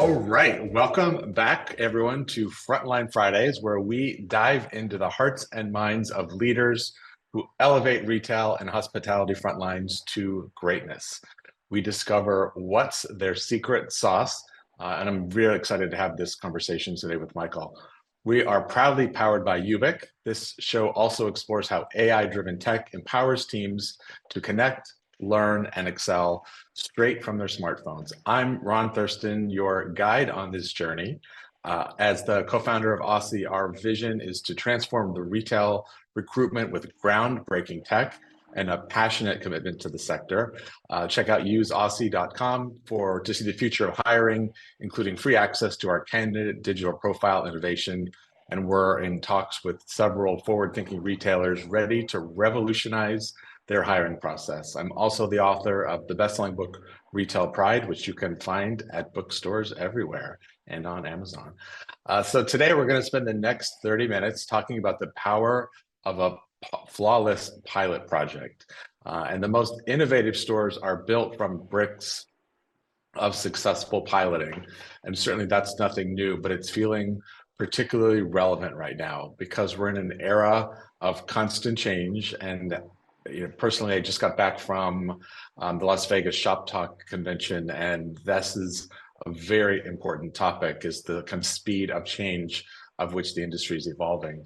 All right, welcome back everyone to Frontline Fridays, where we dive into the hearts and minds of leaders who elevate retail and hospitality frontlines to greatness. We discover what's their secret sauce, and I'm really excited to have this conversation today with Michael. We are proudly powered by YOOBIC. This show also explores how AI-driven tech empowers teams to connect, learn, and excel straight from their smartphones. I'm Ron Thurston, your guide on this journey. As the co-founder of Aussie, our vision is to transform the retail recruitment with groundbreaking tech and a passionate commitment to the sector. Check out useaussie.com to see the future of hiring, including free access to our candidate digital profile innovation. And we're in talks with several forward-thinking retailers ready to revolutionize their hiring process. I'm also the author of the best-selling book, Retail Pride, which you can find at bookstores everywhere and on Amazon. So today we're going to spend the next 30 minutes talking about the power of a flawless pilot project. And the most innovative stores are built from bricks of successful piloting. And certainly that's nothing new, but it's feeling particularly relevant right now because we're in an era of constant change. And personally, I just got back from the Las Vegas Shop Talk convention, and this is a very important topic, is the kind of speed of change of which the industry is evolving.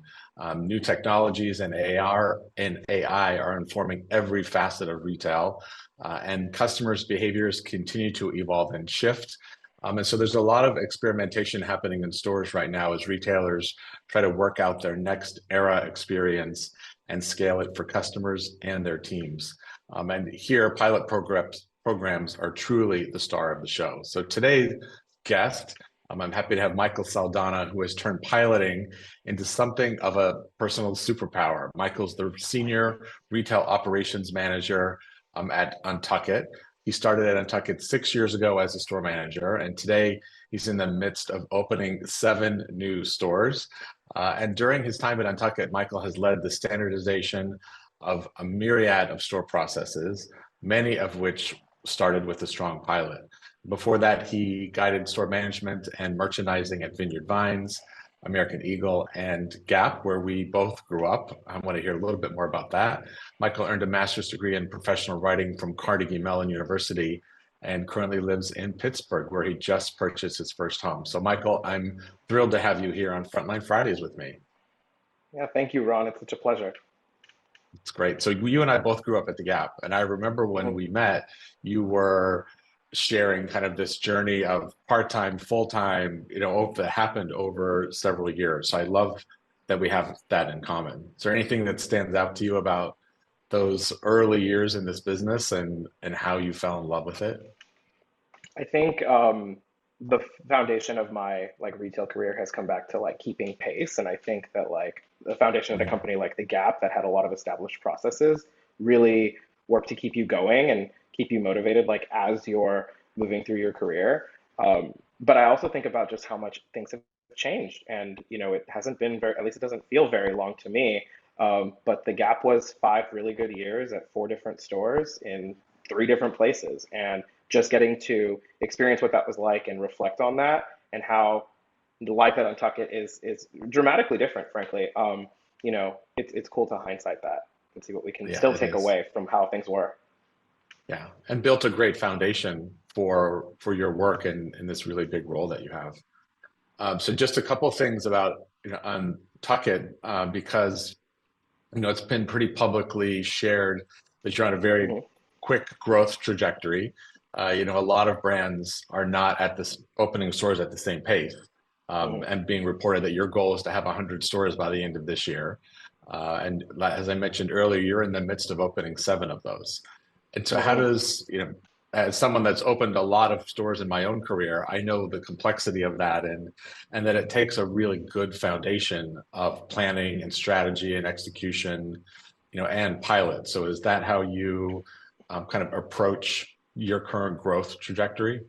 New technologies and AI are informing every facet of retail, and customers' behaviors continue to evolve and shift. And so there's a lot of experimentation happening in stores right now as retailers try to work out their next era experience and scale it for customers and their teams. And here, pilot programs are truly the star of the show. So today's guest, I'm happy to have Michael Saldaña, who has turned piloting into something of a personal superpower. Michael's the Senior Retail Operations Manager at UNTUCKit. He started at UNTUCKit 6 years ago as a store manager, and today he's in the midst of opening 7 new stores. And during his time at UNTUCKit, Michael has led the standardization of a myriad of store processes, many of which started with a strong pilot. Before that, he guided store management and merchandising at Vineyard Vines, American Eagle, and Gap, where we both grew up. I want to hear a little bit more about that. Michael earned a master's degree in professional writing from Carnegie Mellon University and currently lives in Pittsburgh, where he just purchased his first home. So Michael, I'm thrilled to have you here on Frontline Fridays with me. Yeah, thank you, Ron. It's such a pleasure. It's great. So you and I both grew up at the Gap, and I remember when we met, you were sharing kind of this journey of part-time, full-time, that happened over several years. So I love that we have that in common. Is there anything that stands out to you about those early years in this business and how you fell in love with it? I think the foundation of my retail career has come back to keeping pace, and I think that the foundation of a company like the Gap that had a lot of established processes really work to keep you going and keep you motivated as you're moving through your career. But I also think about just how much things have changed, and it hasn't been very, at least it doesn't feel very long to me. But the Gap was 5 really good years at 4 different stores in 3 different places, and just getting to experience what that was like and reflect on that and how the life at UNTUCKit is dramatically different, frankly. It's cool to hindsight that and see what we can still take away from how things were. Yeah, and built a great foundation for your work in this really big role that you have. So just a couple of things about UNTUCKit, because it's been pretty publicly shared that you're on a very quick growth trajectory. A lot of brands are not at this opening stores at the same pace, and being reported that your goal is to have 100 stores by the end of this year. And as I mentioned earlier, you're in the midst of opening 7 of those. And so how does, as someone that's opened a lot of stores in my own career, I know the complexity of that and that it takes a really good foundation of planning and strategy and execution, and pilot. So is that how you kind of approach your current growth trajectory?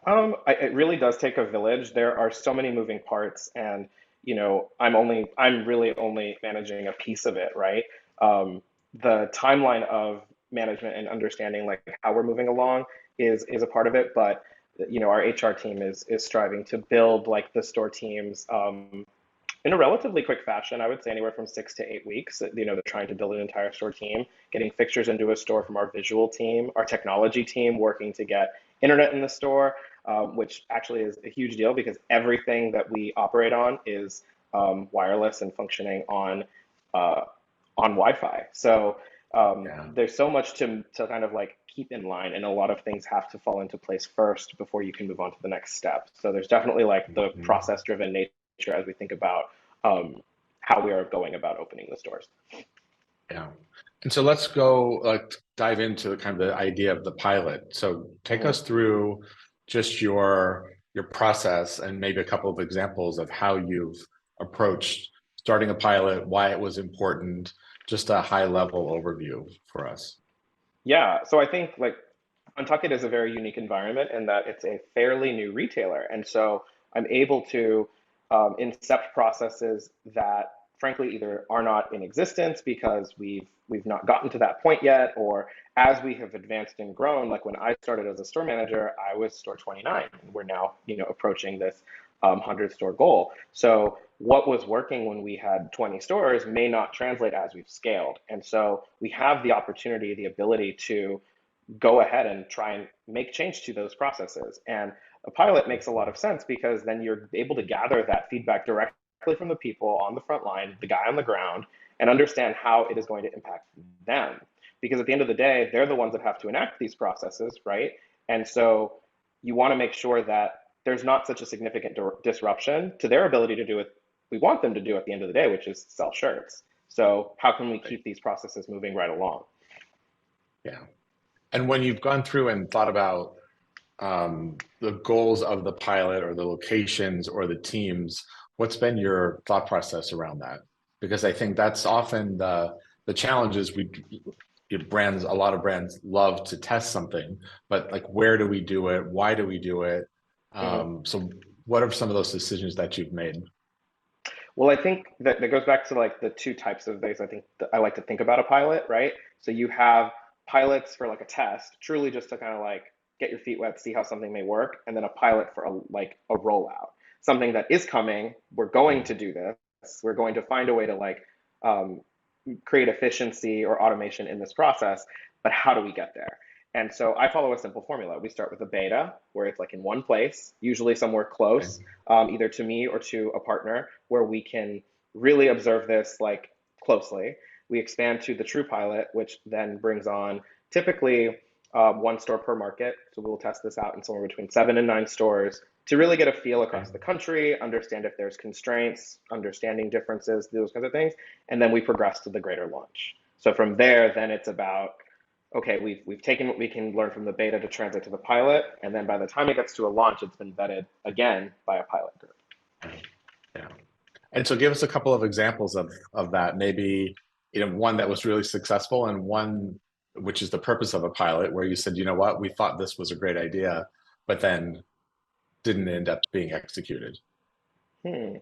It really does take a village. There are so many moving parts, and I'm really only managing a piece of it, right? The timeline of management and understanding how we're moving along is a part of it, but our HR team is striving to build like the store teams in a relatively quick fashion. I would say anywhere from 6 to 8 weeks. They're trying to build an entire store team, getting fixtures into a store from our visual team, our technology team working to get internet in the store, which actually is a huge deal because everything that we operate on is wireless and functioning uh, on Wi-Fi. So Yeah. there's so much to kind of like keep in line, and a lot of things have to fall into place first before you can move on to the next step. So there's definitely like the Mhm. process-driven nature as we think about how we are going about opening the stores. Yeah. And so let's go like dive into the kind of the idea of the pilot. So take Mhm. us through just your process and maybe a couple of examples of how you've approached starting a pilot, why it was important, just a high level overview for us. Yeah, so I think like UNTUCKit is a very unique environment in that it's a fairly new retailer. And so I'm able to incept processes that frankly either are not in existence because we've not gotten to that point yet, or as we have advanced and grown, like when I started as a store manager, I was store 29. We're now, approaching this 100 store goal. So what was working when we had 20 stores may not translate as we've scaled. And so we have the opportunity, the ability to go ahead and try and make change to those processes. And a pilot makes a lot of sense because then you're able to gather that feedback directly from the people on the front line, the guy on the ground, and understand how it is going to impact them. Because at the end of the day, they're the ones that have to enact these processes, right? And so you want to make sure that there's not such a significant disruption to their ability to do what we want them to do at the end of the day, which is sell shirts. So how can we Right. keep these processes moving right along? Yeah. And when you've gone through and thought about the goals of the pilot or the locations or the teams, what's been your thought process around that? Because I think that's often the challenge is brands, a lot of brands love to test something, but like where do we do it? Why do we do it? Mhm. So what are some of those decisions that you've made? Well, I think that goes back to like the two types of ways I think that I like to think about a pilot, right? So you have pilots for like a test, truly just to kind of like get your feet wet, see how something may work, and then a pilot for a rollout, something that is coming. We're going to do this. We're going to find a way to like um, create efficiency or automation in this process, but how do we get there? And so I follow a simple formula. We start with a beta where it's like in one place, usually somewhere Okay. close, either to me or to a partner, where we can really observe this like closely. We expand to the true pilot, which then brings on typically one store per market. So we'll test this out in somewhere between 7 and 9 stores to really get a feel Okay. across the country, understand if there's constraints, understanding differences, those kinds of things, and then we progress to the greater launch. So from there, then it's about okay, we've taken what we can learn from the beta to translate to the pilot, and then by the time it gets to a launch, it's been vetted again by a pilot group. Yeah. Yeah. And so give us a couple of examples of that. Maybe, one that was really successful and one which is the purpose of a pilot, where you said, you know what, we thought this was a great idea, but then didn't end up being executed. Hmm.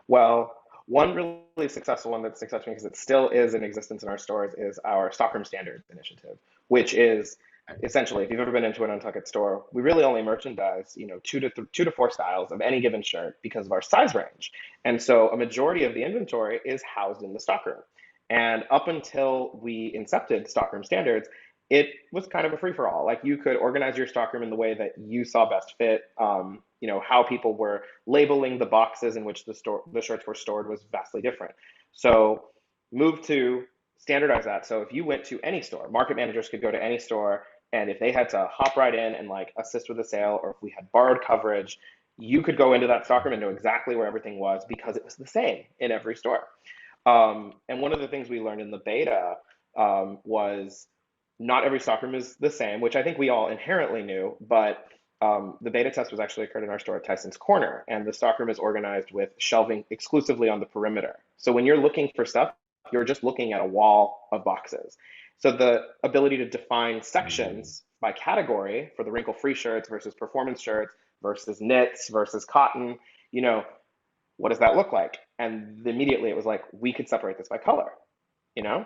Well, one really successful one that's successful because it still is in existence in our stores is our Stockroom Standards initiative, which is essentially, if you've ever been into an UNTUCKit store, we really only merchandise, two to four styles of any given shirt because of our size range. And so a majority of the inventory is housed in the stockroom. And up until we incepted Stockroom Standards, it was kind of a free for all. Like you could organize your stockroom in the way that you saw best fit. How people were labeling the boxes in which the shirts were stored was vastly different. So move to standardize that. So if you went to any store, market managers could go to any store, and if they had to hop right in and like assist with a sale, or if we had borrowed coverage, you could go into that stockroom and know exactly where everything was because it was the same in every store. And one of the things we learned in the beta was not every stockroom is the same, which I think we all inherently knew, but the beta test was actually occurred in our store at Tyson's Corner, and the stockroom is organized with shelving exclusively on the perimeter. So when you're looking for stuff, you're just looking at a wall of boxes. So the ability to define Mm. sections by category for the wrinkle-free shirts versus performance shirts versus knits versus cotton, you know, what does that look like? And immediately it was like, we could separate this by color, you know?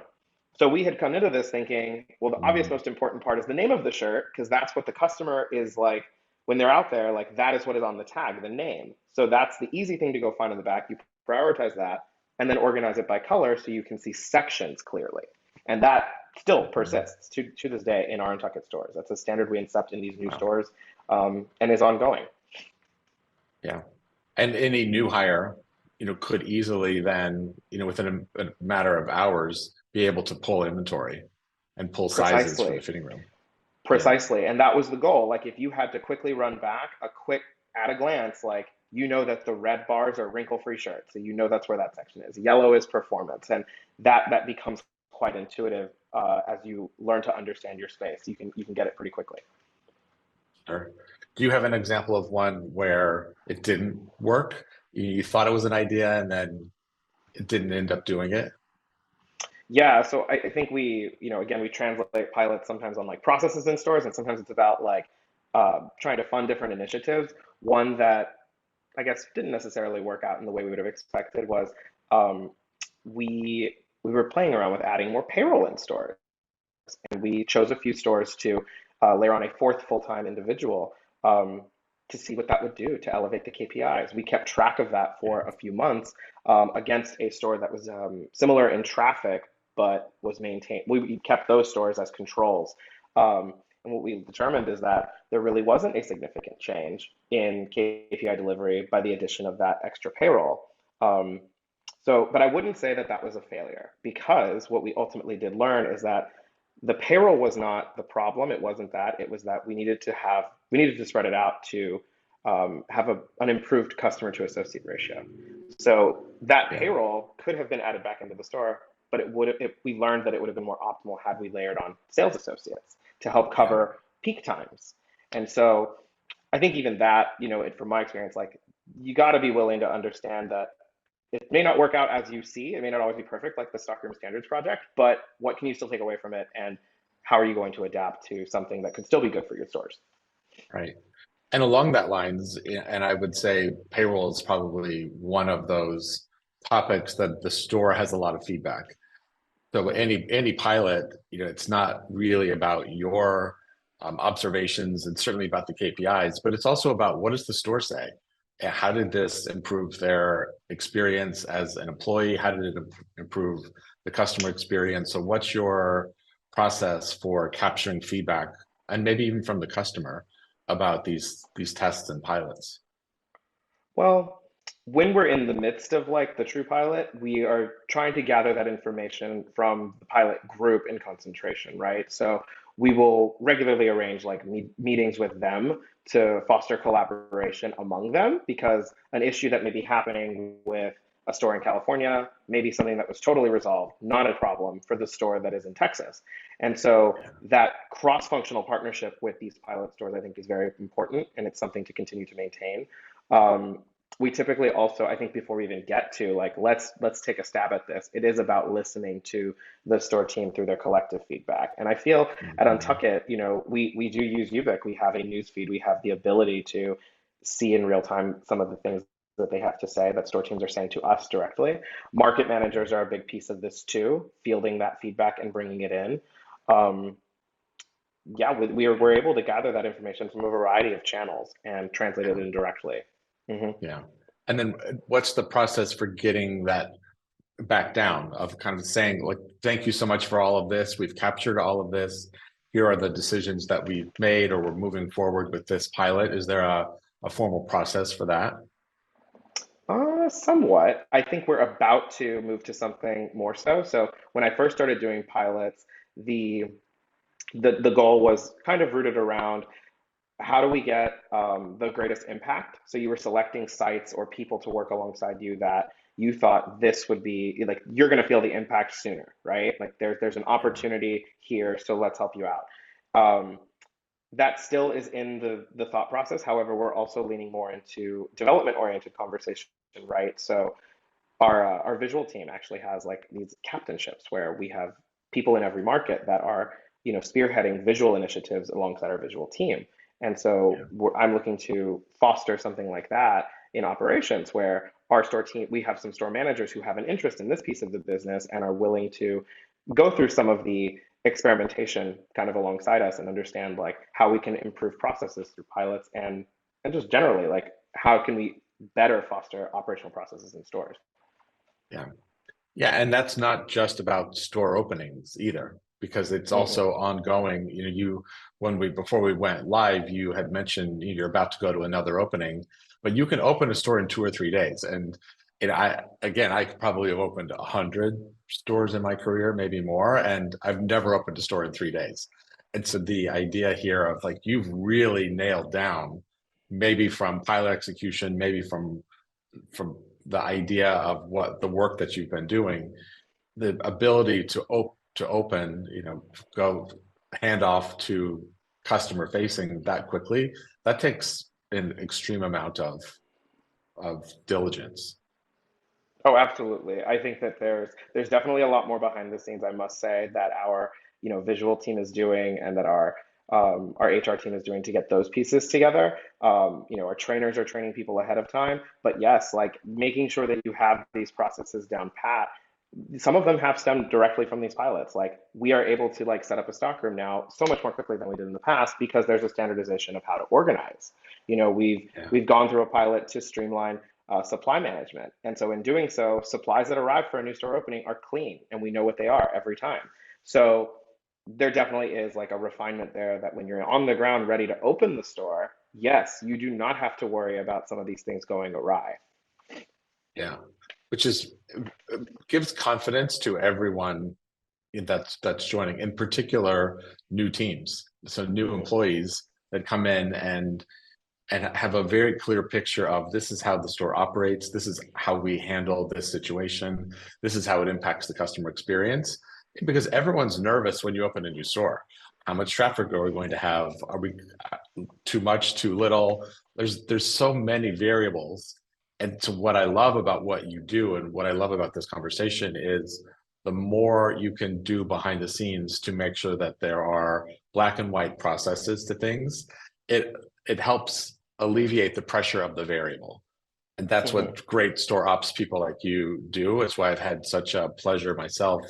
So we had come into this thinking, well, the obvious Mm. most important part is the name of the shirt, because that's what the customer is like, when they're out there, like that is what is on the tag, the name. So that's the easy thing to go find in the back. You prioritize that and then organize it by color so you can see sections clearly. And that still persists to this day in our UNTUCKit stores. That's a standard we incept in these new Wow. stores, and is ongoing. Yeah. And any new hire, could easily then, within a matter of hours, be able to pull inventory and pull sizes for the Precisely. fitting room. Yeah. Precisely. And that was the goal. Like if you had to quickly run back a quick at a glance, like you know that the red bars are wrinkle-free shirts. So you know that's where that section is. Yellow is performance. And that becomes quite intuitive as you learn to understand your space. You can get it pretty quickly. Sure. Do you have an example of one where it didn't work? You thought it was an idea and then it didn't end up doing it? Yeah, so I think again, we translate pilots sometimes on like processes in stores, and sometimes it's about like trying to fund different initiatives. One that I guess didn't necessarily work out in the way we would have expected was um, we were playing around with adding more payroll in stores, and we chose a few stores to layer on a fourth full-time individual um, to see what that would do to elevate the KPIs. We kept track of that Yeah. for a few months against a store that was similar in traffic, but was maintained. We kept those stores as controls. And what we determined is that there really wasn't a significant change in KPI delivery by the addition of that extra payroll. Um, but I wouldn't say that that was a failure because what we ultimately did learn is that the payroll was not the problem. It wasn't that. It was that we needed to spread it out to have an improved customer to associate ratio. So that Yeah. payroll could have been added back into the store, but we learned that it would have been more optimal had we layered on sales associates to help Yeah. cover peak times. And so I think even that, from my experience, like you got to be willing to understand that it may not work out as you see. It may not always be perfect, like the Stockroom Standards project, but what can you still take away from it? And how are you going to adapt to something that could still be good for your stores? Right. And along that lines, and I would say payroll is probably one of those topics that the store has a lot of feedback. So any pilot, it's not really about your observations and certainly about the KPIs, but it's also about what does the store say? And how did this improve their experience as an employee? How did it improve the customer experience? So what's your process for capturing feedback and maybe even from the customer about these tests and pilots? Well, when we're in the midst of like the true pilot, we are trying to gather that information from the pilot group in concentration, right? So we will regularly arrange like meetings with them to foster collaboration among them because an issue that may be happening with a store in California may be something that was totally resolved, not a problem for the store that is in Texas. And so that cross-functional partnership with these pilot stores, I think, is very important, and it's something to continue to maintain. Um, we typically also, I think, before we even get to like let's take a stab at this, it is about listening to the store team through their collective feedback. And I feel at Mhm. UNTUCKit, we do use YOOBIC. We have a news feed. We have the ability to see in real time some of the things that they have to say that store teams are saying to us directly. Market managers are a big piece of this too, fielding that feedback and bringing it in. Um, yeah, we're able to gather that information from a variety of channels and translate it Yeah. in directly. Hmm. Yeah. And then what's the process for getting that back down of kind of saying, like, thank you so much for all of this. We've captured all of this. Here are the decisions that we've made, or we're moving forward with this pilot. Is there a formal process for that? Somewhat. I think we're about to move to something more so. So when I first started doing pilots, the the goal was kind of rooted around how do we get the greatest impact? So you were selecting sites or people to work alongside you that you thought this would be like you're going to feel the impact sooner, right? Like there's an Yeah. opportunity here, so let's help you out. Um, that still is in the thought process. However, we're also leaning more into development oriented conversation, right? So our visual team actually has like these captainships where we have people in every market that are spearheading visual initiatives alongside our visual team. And so Yeah. I'm looking to foster something like that in operations where our store team, we have some store managers who have an interest in this piece of the business and are willing to go through some of the experimentation kind of alongside us and understand like how we can improve processes through pilots and just generally like how can we better foster operational processes in stores. Yeah. Yeah, and that's not just about store openings either, because it's Hmm. also ongoing. You know, when we before we went live, you had mentioned you're about to go to another opening, but you can open a store in 2 or 3 days. And I could probably have opened 100 stores in my career, maybe more, and I've never opened a store in 3 days. And so the idea here of like you've really nailed down, maybe from pilot execution, maybe from the idea of what the work that you've been doing, the ability to open, go hand off to customer facing that quickly, that takes an extreme amount of diligence. Oh, absolutely. I think that there's definitely a lot more behind the scenes, I must say, that our, visual team is doing and that our HR team is doing to get those pieces together. Our trainers are training people ahead of time. But yes, like making sure that you have these processes down pat. Some of them have stemmed directly from these pilots. Like we are able to like set up a stockroom now so much more quickly than we did in the past because there's a standardization of how to organize. We've Yeah. we've gone through a pilot to streamline supply management. And so in doing so, supplies that arrive for a new store opening are clean and we know what they are every time. So there definitely is like a refinement there that when you're on the ground ready to open the store, yes, you do not have to worry about some of these things going awry. Yeah, which is gives confidence to everyone that's joining, in particular new teams, so new Hmm. employees that come in and have a very clear picture of this is how the store operates, this is how we handle this situation, this is how it impacts the customer experience. Because everyone's nervous when you open a new store. How much traffic are we going to have? Are we too much, too little? There's so many variables. And so what I love about what you do and what I love about this conversation is the more you can do behind the scenes to make sure that there are black and white processes to things, it it helps alleviate the pressure of the variable. And that's Hmm. what great store ops people like you do. It's why I've had such a pleasure myself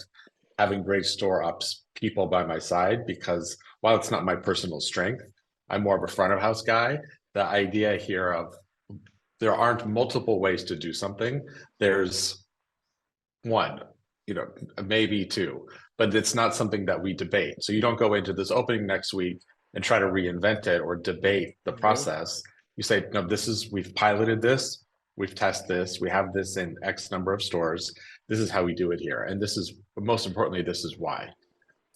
having great store ops people by my side, because while it's not my personal strength, I'm more of a front of house guy. The idea here of there aren't multiple ways to do something. There's one, maybe two, but it's not something that we debate. So you don't go into this opening next week and try to reinvent it or debate the Hmm. process. You say, no, we've piloted this, we've tested this, we have this in X number of stores. This is how we do it here. And this is, most importantly, this is why.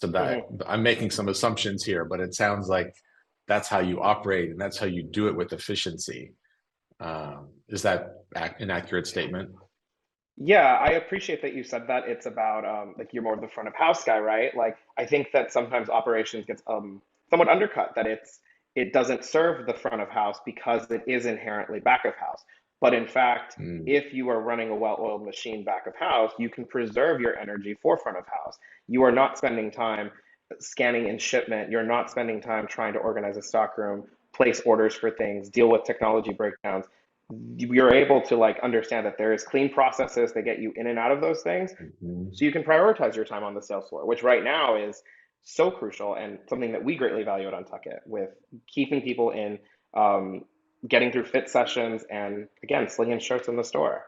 So that Hmm. I'm making some assumptions here, but it sounds like that's how you operate and that's how you do it with efficiency. Is that an accurate statement? Yeah, I appreciate that you said that. It's about like you're more of the front of house guy, right? Like I think that sometimes operations gets somewhat undercut, that it doesn't serve the front of house because it is inherently back of house. But in fact, Mm, if you are running a well-oiled machine back of house, you can preserve your energy for front of house. You are not spending time scanning in shipment. You're not spending time trying to organize a stock room, place orders for things, deal with technology breakdowns. You're able to like understand that there is clean processes that get you in and out of those things mhm. so you can prioritize your time on the sales floor, which right now is so crucial and something that we greatly value at UNTUCKit with keeping people in, um, getting through fit sessions, and again slinging shirts in the store.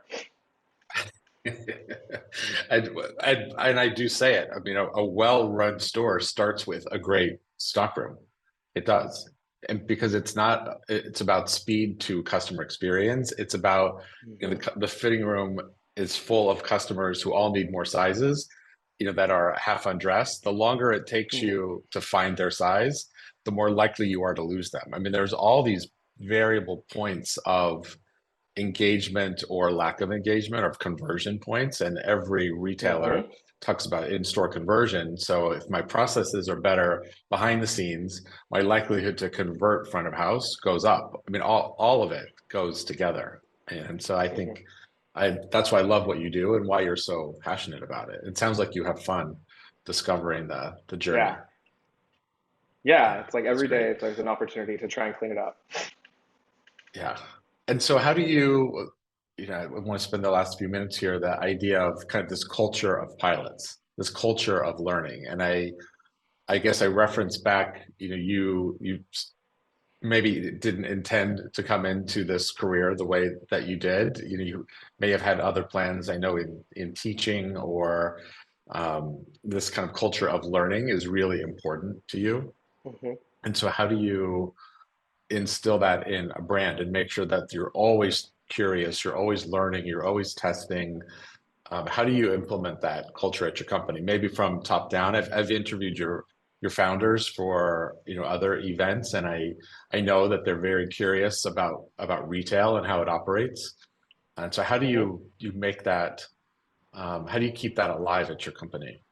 and, and I do say it. I mean, a well-run store starts with a great stockroom. It does. And because it's about speed to customer experience. It's about, Hmm. the fitting room is full of customers who all need more sizes, that are half undressed. The longer it takes Hmm. you to find their size, the more likely you are to lose them. I mean, there's all these variable points of engagement or lack of engagement or conversion points, and every retailer Hmm. talks about in-store conversion. So if my processes are better behind the scenes, my likelihood to convert front of house goes up. I mean, all of it goes together. And so I Hmm. think that's why I love what you do and why you're so passionate about it. It sounds like you have fun discovering the Yeah, journey. yeah, Yeah, it's like that's every great. day there's an opportunity to try and clean it up. Yeah. And so how do you, I want to spend the last few minutes here, the idea of kind of this culture of pilots, this culture of learning. And I guess I reference back, you maybe didn't intend to come into this career the way that you did. You may have had other plans. I know in teaching or this kind of culture of learning is really important to you. Mhm. And so how do you instill that in a brand and make sure that you're always curious, you're always learning, you're always testing? How do you implement that culture at your company? Maybe from top down. I've interviewed your founders for other events, and I know that they're very curious about retail and how it operates. And so, how do Mhm. you make that? How do you keep that alive at your company?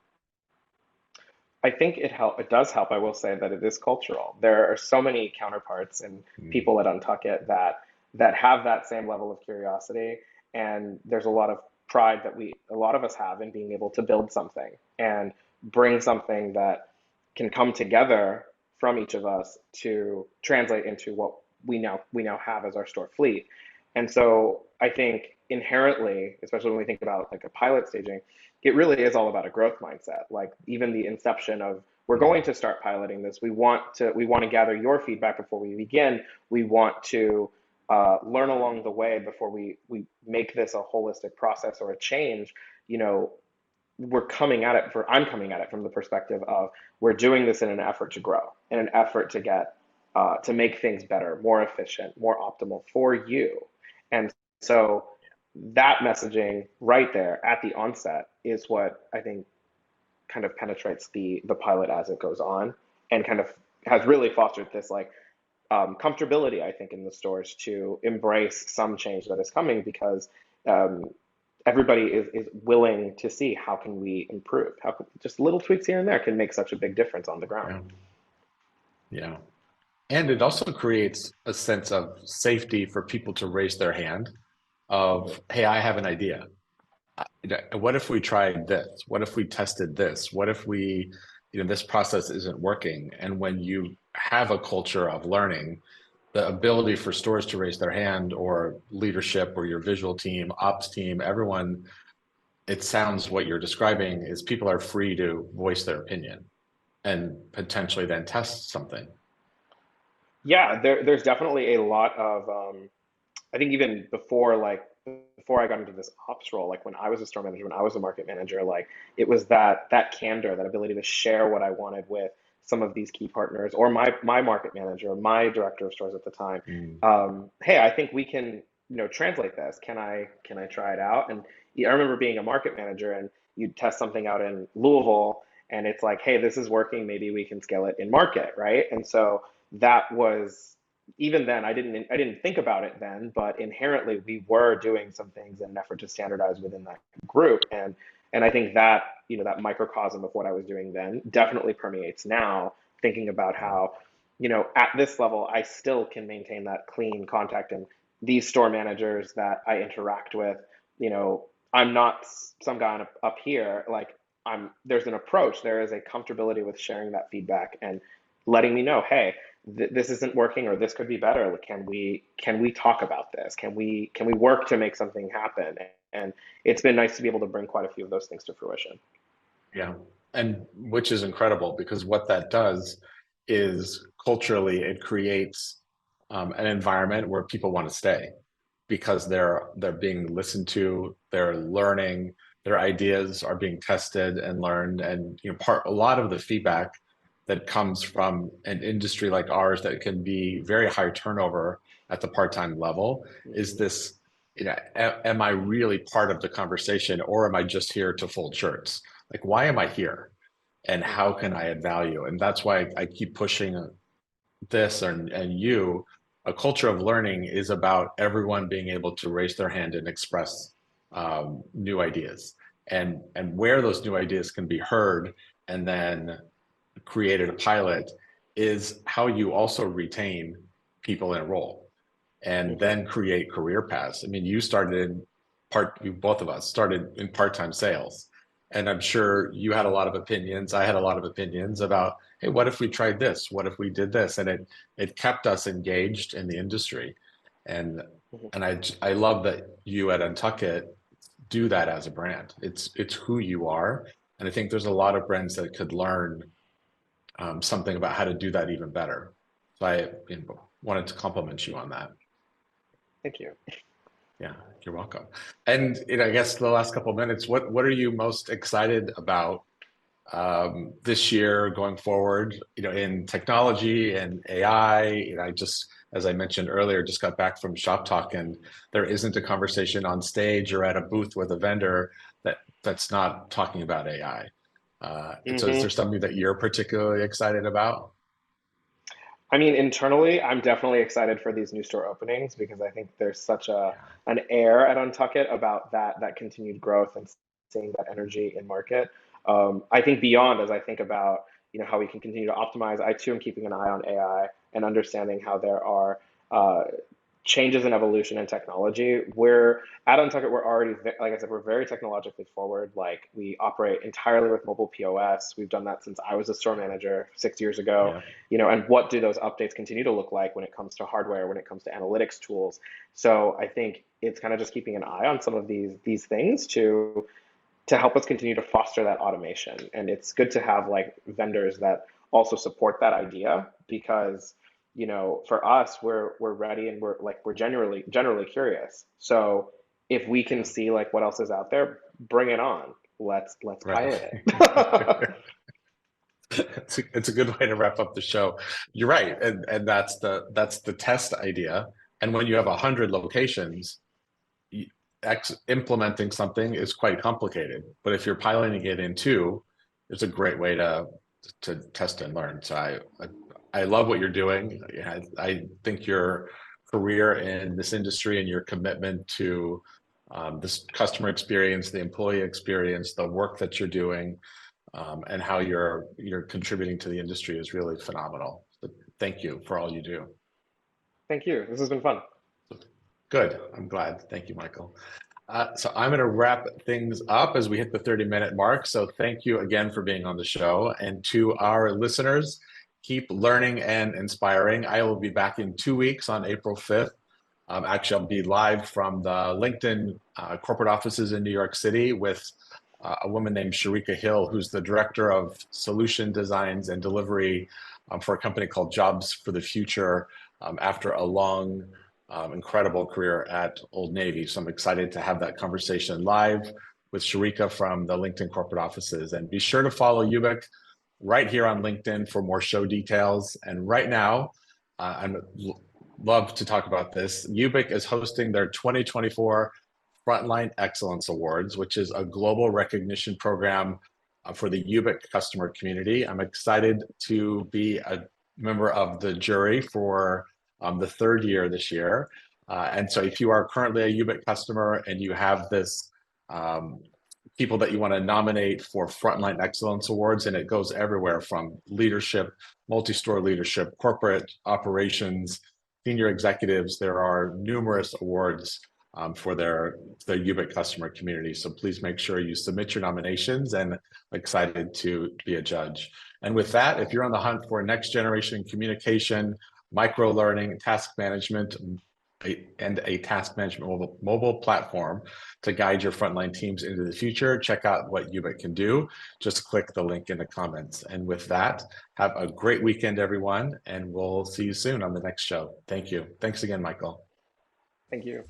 I think it does help. I will say that it is cultural. There are so many counterparts and Mm, people at UNTUCKit that have that same level of curiosity, and there's a lot of pride that a lot of us have in being able to build something and bring something that can come together from each of us to translate into what we now have as our store fleet. And so I think inherently, especially when we think about like a pilot staging, it really is all about a growth mindset. Like even the inception of we're going mm, to start piloting this. We want to gather your feedback before we begin. We want to learn along the way before we make this a holistic process or a change. You know, I'm coming at it from the perspective of we're doing this in an effort to grow, in an effort to get to make things better, more efficient, more optimal for you. And so that messaging right there at the onset is what I think kind of penetrates the pilot as it goes on, and kind of has really fostered this like comfortability, I think, in the stores to embrace some change that is coming, because um, everybody is willing to see how can we improve, how can, just little tweaks here and there can make such a big difference on the ground. yeah, yeah. And it also creates a sense of safety for people to raise their hand Mhm. of, hey, I have an idea. What if we tried this? What if we tested this? What if this process isn't working? And when you have a culture of learning, the ability for stores to raise their hand or leadership or your visual team, ops team, everyone, it sounds what you're describing is people are free to voice their opinion and potentially then test something. Yeah, there's definitely a lot of I think even before I got into this ops role, like when I was a store manager, when I was a market manager, like it was that candor, that ability to share what I wanted with some of these key partners, or my market manager, or my director of stores at the time. Mm, Hey, I think we can translate this. Can I try it out? And yeah, I remember being a market manager, and you'd test something out in Louisville, and it's like, hey, this is working. Maybe we can scale it in market, right? And so that was even then I didn't think about it then, but inherently we were doing some things in an effort to standardize within that group. And I think that that microcosm of what I was doing then definitely permeates now, thinking about yeah, how at this level I still can maintain that clean contact, and these store managers that I interact with, I'm not some guy up here. Like there's an approach, there is a comfortability with sharing that feedback and letting me know, hey, this isn't working, or this could be better. Like, can we talk about this? Can we work to make something happen? And it's been nice to be able to bring quite a few of those things to fruition. yeah. And which is incredible because what that does is culturally it creates an environment where people want to stay because they're being listened to, they're learning, their ideas are being tested and learned, and a lot of the feedback that comes from an industry like ours that can be very high turnover at the part-time level is Mhm. this, am I really part of the conversation or am I just here to fold shirts? Like, why am I here? And how Mhm. can I add value? And that's why I keep pushing this and you, a culture of learning is about everyone being able to raise their hand and express new ideas and where those new ideas can be heard and then created a pilot is how you also retain people in a role and Mhm. then create career paths. I mean, you both of us started in part-time sales. And I'm sure you had a lot of opinions. I had a lot of opinions about, hey, what if we tried this? What if we did this? And it kept us engaged in the industry. And Mhm. I love that you at UNTUCKit do that as a brand. It's who you are. And I think there's a lot of brands that could learn something about how to do that even better. So I wanted to compliment you on that. Thank you. Yeah, you're welcome. And I guess the last couple of minutes, what are you most excited about this year going forward, in technology and AI? I just, as I mentioned earlier, just got back from Shop Talk, and there isn't a conversation on stage or at a booth with a vendor that's not talking about AI. And so is there something that you're particularly excited about? I mean, internally, I'm definitely excited for these new store openings because I think there's such Yeah. an air at UNTUCKit about that continued growth and seeing that energy in market. I think beyond, as I think about how we can continue to optimize, I too am keeping an eye on AI and understanding how there are uh, changes in evolution and technology. We're at UNTUCKit, we're already, like I said, we're very technologically forward. Like we operate entirely with mobile POS. We've done that since I was a store manager 6 years ago. Yeah. And what do those updates continue to look like when it comes to hardware, when it comes to analytics tools? So I think it's kind of just keeping an eye on some of these things to help us continue to foster that automation. And it's good to have like vendors that also support that idea because for us we're ready and we're generally curious. So if we can Yeah. see like what else is out there, bring it on. Let's Right. pilot it. It's a good way to wrap up the show. You're right, and that's the test idea. And when you have 100 locations, implementing something is quite complicated. But if you're piloting it in two, it's a great way to test and learn. So I love what you're doing. I think your career in this industry and your commitment to this customer experience, the employee experience, the work that you're doing, and how you're contributing to the industry is really phenomenal. So thank you for all you do. Thank you. This has been fun. Good. I'm glad. Thank you, Michael. So I'm going to wrap things up as we hit the 30-minute mark. So thank you again for being on the show. And to our listeners, keep learning and inspiring. I will be back in 2 weeks on April 5th. Actually, I'll be live from the LinkedIn corporate offices in New York City with a woman named Sharika Hill, who's the director of solution designs and delivery for a company called Jobs for the Future, after a long, incredible career at Old Navy. So I'm excited to have that conversation live with Sharika from the LinkedIn corporate offices. And be sure to follow YOOBIC right here on LinkedIn for more show details. And right now, I'm love to talk about this. YOOBIC is hosting their 2024 Frontline Excellence Awards, which is a global recognition program for the YOOBIC customer community. I'm excited to be a member of the jury for the third year this year. And so if you are currently a YOOBIC customer and you have this people that you want to nominate for Frontline Excellence Awards, and it goes everywhere from leadership, multi-store leadership, corporate operations, senior executives. There are numerous awards for their YOOBIC customer community. So please make sure you submit your nominations, and I'm excited to be a judge. And with that, if you're on the hunt for next generation communication, micro learning, task management, and a task management mobile platform to guide your frontline teams into the future, check out what YOOBIC can do. Just click the link in the comments. And with that, have a great weekend, everyone, and we'll see you soon on the next show. Thank you. Thanks again, Michael. Thank you.